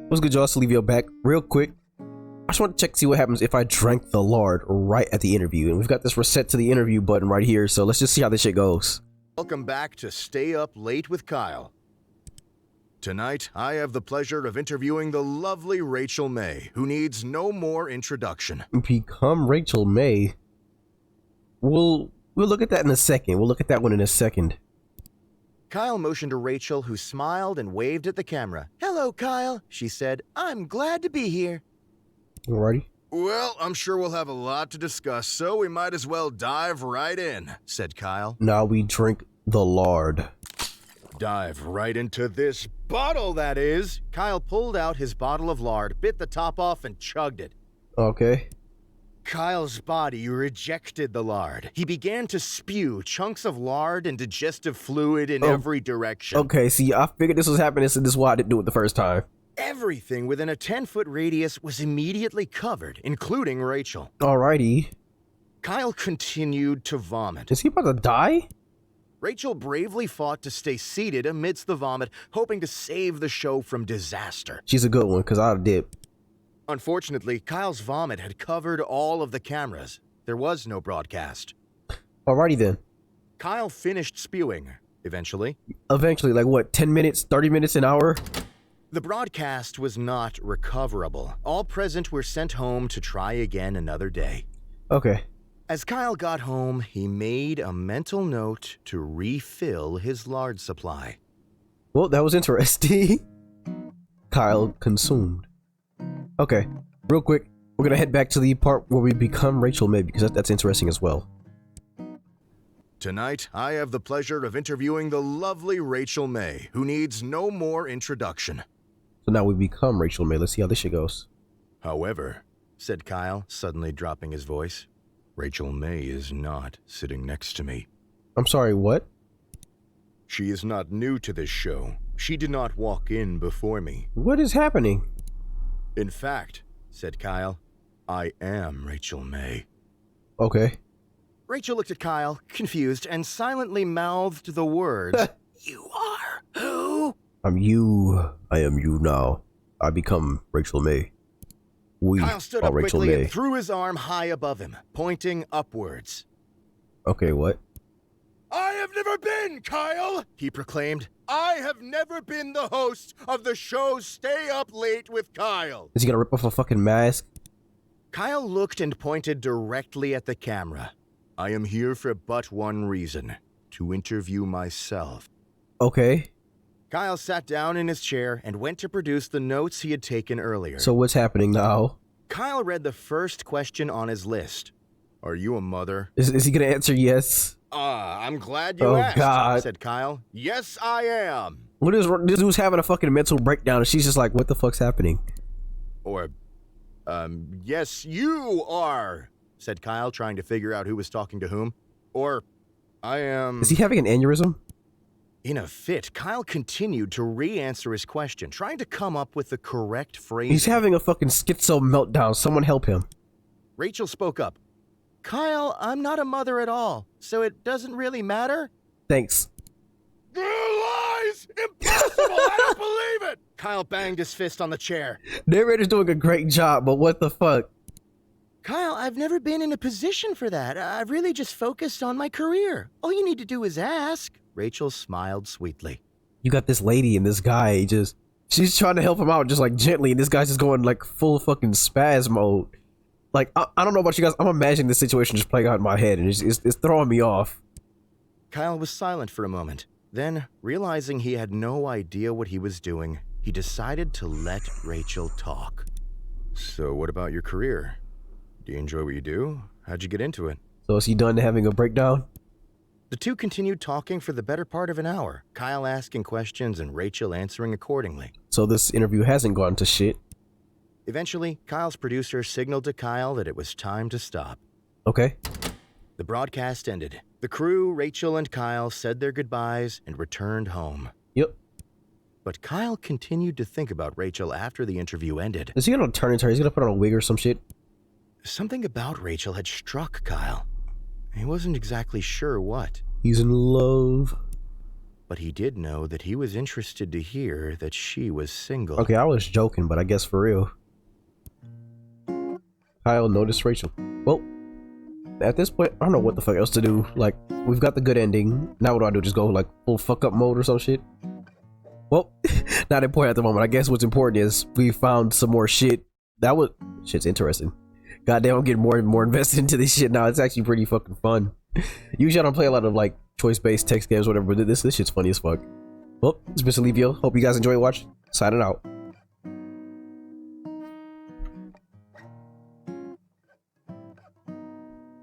What's good, y'all? Silvio back real quick. I just want to check to see what happens if I drank the lard right at the interview. And we've got this reset to the interview button right here, so let's just see how this shit goes. Welcome back to Stay Up Late with Kyle. Tonight, I have the pleasure of interviewing the lovely Rachel May, who needs no more introduction. Become Rachel May. We'll look at that in a second. We'll look at that one in a second. Kyle motioned to Rachel, who smiled and waved at the camera. "Hello, Kyle," she said. "I'm glad to be here." Alrighty. "Well, I'm sure we'll have a lot to discuss, so we might as well dive right in," said Kyle. Now we drink the lard. "Dive right into this bottle, that is." Kyle pulled out his bottle of lard, bit the top off, and chugged it. Okay. Kyle's body rejected the lard. He began to spew chunks of lard and digestive fluid in every direction. Okay, see, I figured this was happening, so this is why I didn't do it the first time. Everything within a 10-foot radius was immediately covered, including Rachel. Alrighty. Kyle continued to vomit. Is he about to die? Rachel bravely fought to stay seated amidst the vomit, hoping to save the show from disaster. She's a good one, because I'll dip. Unfortunately, Kyle's vomit had covered all of the cameras. There was no broadcast. Alrighty then. Kyle finished spewing, eventually. Eventually, like what, 10 minutes, 30 minutes, an hour? The broadcast was not recoverable. All present were sent home to try again another day. Okay. As Kyle got home, he made a mental note to refill his lard supply. Well, that was interesting. Kyle consumed. Okay, real quick, we're gonna head back to the part where we become Rachel May, because that's interesting as well. Tonight, I have the pleasure of interviewing the lovely Rachel May, who needs no more introduction. So now we become Rachel May. Let's see how this shit goes. "However," said Kyle, suddenly dropping his voice, "Rachel May is not sitting next to me. I'm sorry, what? She is not new to this show. She did not walk in before me. What is happening? In fact," said Kyle, "I am Rachel May." Okay. Rachel looked at Kyle, confused, and silently mouthed the words, "You are who?" I'm you. I am you now. I become Rachel May. We Kyle stood are up Rachel quickly May. and threw his arm high above him, pointing upwards. Okay, what? "I have never been, Kyle," he proclaimed. "I have never been the host of the show Stay Up Late with Kyle." Is he gonna rip off a fucking mask? Kyle looked and pointed directly at the camera. "I am here for but one reason, to interview myself." Okay. Kyle sat down in his chair and went to produce the notes he had taken earlier. So what's happening now? Kyle read the first question on his list. "Are you a mother?" Is he gonna answer yes? I'm glad you Oh, asked," God. said Kyle. "Yes, I am." What is this dude's having a fucking mental breakdown and she's just like, what the fuck's happening? Or, "Yes, you are," said Kyle, trying to figure out who was talking to whom. Or, "I am..." Is he having an aneurysm? In a fit, Kyle continued to re-answer his question, trying to come up with the correct phrase. He's having a fucking schizo meltdown. Someone help him. Rachel spoke up. "Kyle, I'm not a mother at all, so it doesn't really matter." Thanks. "Lies! Impossible! I don't believe it!" Kyle banged his fist on the chair. Narrator's doing a great job, but what the fuck? "Kyle, I've never been in a position for that. I've really just focused on my career. All you need to do is ask." Rachel smiled sweetly. You got this lady and this guy she's trying to help him out just like gently, and this guy's just going like full fucking spaz mode. Like, I don't know about you guys, I'm imagining this situation just playing out in my head, and it's throwing me off. Kyle was silent for a moment. Then, realizing he had no idea what he was doing, he decided to let Rachel talk. "So what about your career? Do you enjoy what you do? How'd you get into it?" So is he done having a breakdown? The two continued talking for the better part of an hour, Kyle asking questions and Rachel answering accordingly. So this interview hasn't gone to shit. Eventually, Kyle's producer signaled to Kyle that it was time to stop. Okay. The broadcast ended. The crew, Rachel and Kyle, said their goodbyes and returned home. Yep. But Kyle continued to think about Rachel after the interview ended. Is he gonna turn into her? He's gonna put on a wig or some shit? Something about Rachel had struck Kyle. He wasn't exactly sure what. He's in love. but he did know that he was interested to hear that she was single. Okay, I was joking, but I guess for real. Kyle noticed Rachel. Well, at this point, I don't know what the fuck else to do. Like, we've got the good ending. Now what do? Just go like full fuck up mode or some shit? Well, not important at the moment. I guess what's important is we found some more shit. Shit's interesting. Goddamn, I'm getting more and more invested into this shit now. It's actually pretty fucking fun. Usually I don't play a lot of like choice-based text games or whatever, but this shit's funny as fuck. Well, it's Mr. Levio. Hope you guys enjoy watching. Signing out.